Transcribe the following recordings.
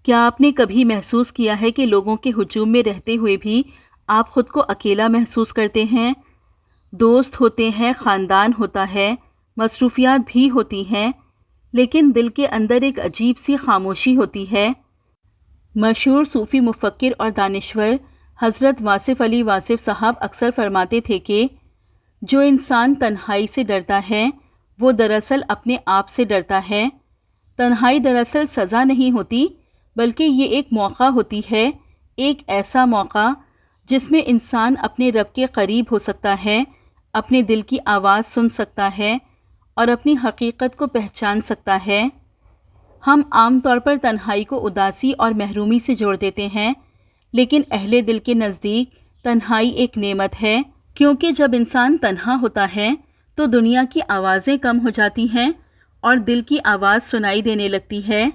کیا آپ نے کبھی محسوس کیا ہے کہ لوگوں کے ہجوم میں رہتے ہوئے بھی آپ خود کو اکیلا محسوس کرتے ہیں؟ دوست ہوتے ہیں، خاندان ہوتا ہے، مصروفیات بھی ہوتی ہیں، لیکن دل کے اندر ایک عجیب سی خاموشی ہوتی ہے۔ مشہور صوفی مفکر اور دانشور حضرت واصف علی واصف صاحب اکثر فرماتے تھے کہ جو انسان تنہائی سے ڈرتا ہے وہ دراصل اپنے آپ سے ڈرتا ہے۔ تنہائی دراصل سزا نہیں ہوتی، بلکہ یہ ایک موقع ہوتی ہے، ایک ایسا موقع جس میں انسان اپنے رب کے قریب ہو سکتا ہے، اپنے دل کی آواز سن سکتا ہے اور اپنی حقیقت کو پہچان سکتا ہے۔ ہم عام طور پر تنہائی کو اداسی اور محرومی سے جوڑ دیتے ہیں، لیکن اہل دل کے نزدیک تنہائی ایک نعمت ہے، کیونکہ جب انسان تنہا ہوتا ہے تو دنیا کی آوازیں کم ہو جاتی ہیں اور دل کی آواز سنائی دینے لگتی ہے۔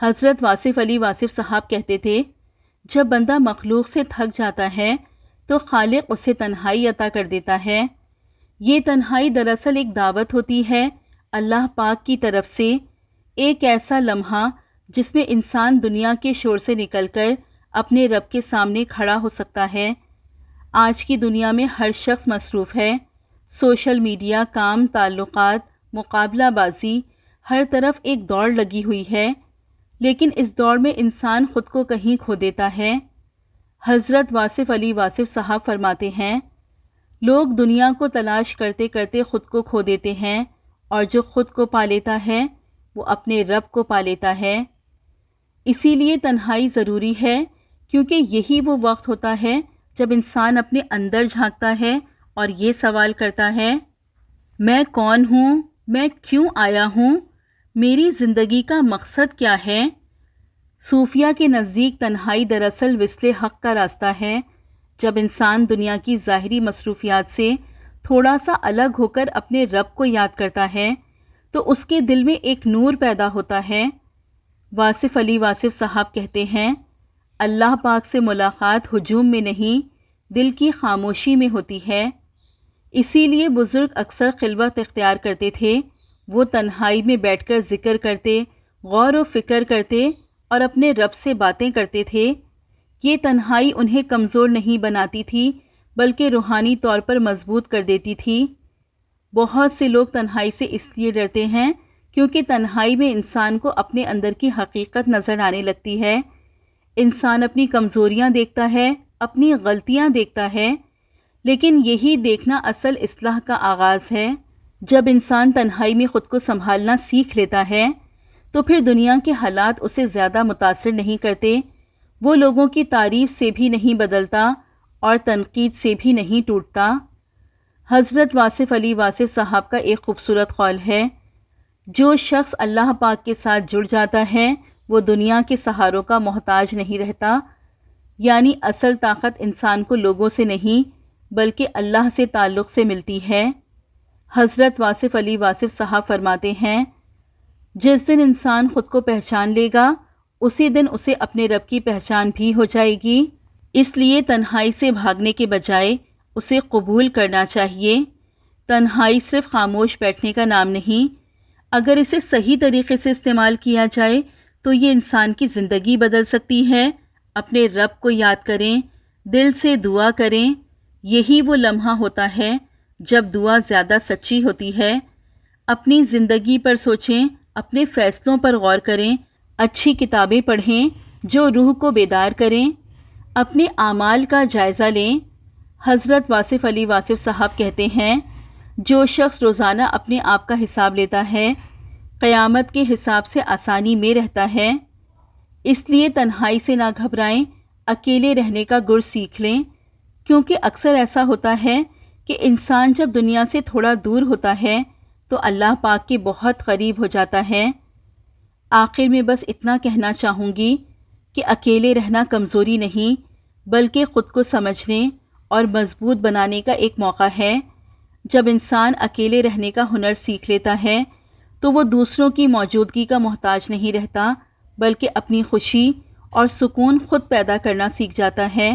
حضرت واصف علی واصف صاحب کہتے تھے، جب بندہ مخلوق سے تھک جاتا ہے تو خالق اسے تنہائی عطا کر دیتا ہے۔ یہ تنہائی دراصل ایک دعوت ہوتی ہے اللہ پاک کی طرف سے، ایک ایسا لمحہ جس میں انسان دنیا کے شور سے نکل کر اپنے رب کے سامنے کھڑا ہو سکتا ہے۔ آج کی دنیا میں ہر شخص مصروف ہے، سوشل میڈیا، کام، تعلقات، مقابلہ بازی، ہر طرف ایک دوڑ لگی ہوئی ہے، لیکن اس دوڑ میں انسان خود کو کہیں کھو دیتا ہے۔ حضرت واصف علی واصف صاحب فرماتے ہیں، لوگ دنیا کو تلاش کرتے کرتے خود کو کھو دیتے ہیں، اور جو خود کو پا لیتا ہے وہ اپنے رب کو پا لیتا ہے۔ اسی لیے تنہائی ضروری ہے، کیونکہ یہی وہ وقت ہوتا ہے جب انسان اپنے اندر جھانکتا ہے اور یہ سوال کرتا ہے، میں کون ہوں؟ میں کیوں آیا ہوں؟ میری زندگی کا مقصد کیا ہے؟ صوفیہ کے نزدیک تنہائی دراصل وصل حق کا راستہ ہے۔ جب انسان دنیا کی ظاہری مصروفیات سے تھوڑا سا الگ ہو کر اپنے رب کو یاد کرتا ہے تو اس کے دل میں ایک نور پیدا ہوتا ہے۔ واصف علی واصف صاحب کہتے ہیں، اللہ پاک سے ملاقات ہجوم میں نہیں، دل کی خاموشی میں ہوتی ہے۔ اسی لیے بزرگ اکثر خلوت اختیار کرتے تھے، وہ تنہائی میں بیٹھ کر ذکر کرتے، غور و فکر کرتے اور اپنے رب سے باتیں کرتے تھے۔ یہ تنہائی انہیں کمزور نہیں بناتی تھی، بلکہ روحانی طور پر مضبوط کر دیتی تھی۔ بہت سے لوگ تنہائی سے اس لیے ڈرتے ہیں کیونکہ تنہائی میں انسان کو اپنے اندر کی حقیقت نظر آنے لگتی ہے۔ انسان اپنی کمزوریاں دیکھتا ہے، اپنی غلطیاں دیکھتا ہے، لیکن یہی دیکھنا اصل اصلاح کا آغاز ہے۔ جب انسان تنہائی میں خود کو سنبھالنا سیکھ لیتا ہے تو پھر دنیا کے حالات اسے زیادہ متاثر نہیں کرتے، وہ لوگوں کی تعریف سے بھی نہیں بدلتا اور تنقید سے بھی نہیں ٹوٹتا۔ حضرت واصف علی واصف صاحب کا ایک خوبصورت قول ہے، جو شخص اللہ پاک کے ساتھ جڑ جاتا ہے وہ دنیا کے سہاروں کا محتاج نہیں رہتا، یعنی اصل طاقت انسان کو لوگوں سے نہیں بلکہ اللہ سے تعلق سے ملتی ہے۔ حضرت واصف علی واصف صاحب فرماتے ہیں، جس دن انسان خود کو پہچان لے گا اسی دن اسے اپنے رب کی پہچان بھی ہو جائے گی۔ اس لیے تنہائی سے بھاگنے کے بجائے اسے قبول کرنا چاہیے۔ تنہائی صرف خاموش بیٹھنے کا نام نہیں، اگر اسے صحیح طریقے سے استعمال کیا جائے تو یہ انسان کی زندگی بدل سکتی ہے۔ اپنے رب کو یاد کریں، دل سے دعا کریں، یہی وہ لمحہ ہوتا ہے جب دعا زیادہ سچی ہوتی ہے۔ اپنی زندگی پر سوچیں، اپنے فیصلوں پر غور کریں، اچھی کتابیں پڑھیں جو روح کو بیدار کریں، اپنے اعمال کا جائزہ لیں۔ حضرت واصف علی واصف صاحب کہتے ہیں، جو شخص روزانہ اپنے آپ کا حساب لیتا ہے قیامت کے حساب سے آسانی میں رہتا ہے۔ اس لیے تنہائی سے نہ گھبرائیں، اکیلے رہنے کا گر سیکھ لیں، کیونکہ اکثر ایسا ہوتا ہے کہ انسان جب دنیا سے تھوڑا دور ہوتا ہے تو اللہ پاک کے بہت قریب ہو جاتا ہے۔ آخر میں بس اتنا کہنا چاہوں گی کہ اکیلے رہنا کمزوری نہیں بلکہ خود کو سمجھنے اور مضبوط بنانے کا ایک موقع ہے۔ جب انسان اکیلے رہنے کا ہنر سیکھ لیتا ہے تو وہ دوسروں کی موجودگی کا محتاج نہیں رہتا، بلکہ اپنی خوشی اور سکون خود پیدا کرنا سیکھ جاتا ہے۔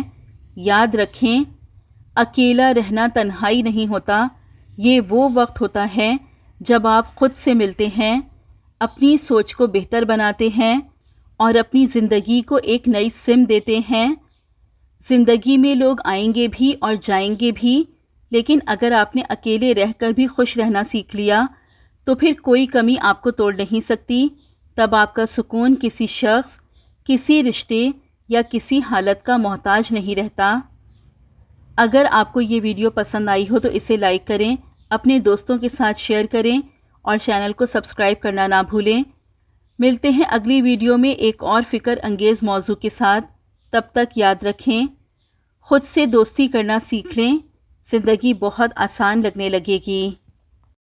یاد رکھیں، اکیلا رہنا تنہائی نہیں ہوتا، یہ وہ وقت ہوتا ہے جب آپ خود سے ملتے ہیں، اپنی سوچ کو بہتر بناتے ہیں اور اپنی زندگی کو ایک نئی سمت دیتے ہیں۔ زندگی میں لوگ آئیں گے بھی اور جائیں گے بھی، لیکن اگر آپ نے اکیلے رہ کر بھی خوش رہنا سیکھ لیا تو پھر کوئی کمی آپ کو توڑ نہیں سکتی۔ تب آپ کا سکون کسی شخص، کسی رشتے یا کسی حالت کا محتاج نہیں رہتا۔ اگر آپ کو یہ ویڈیو پسند آئی ہو تو اسے لائک کریں، اپنے دوستوں کے ساتھ شیئر کریں اور چینل کو سبسکرائب کرنا نہ بھولیں۔ ملتے ہیں اگلی ویڈیو میں ایک اور فکر انگیز موضوع کے ساتھ۔ تب تک یاد رکھیں، خود سے دوستی کرنا سیکھ لیں، زندگی بہت آسان لگنے لگے گی۔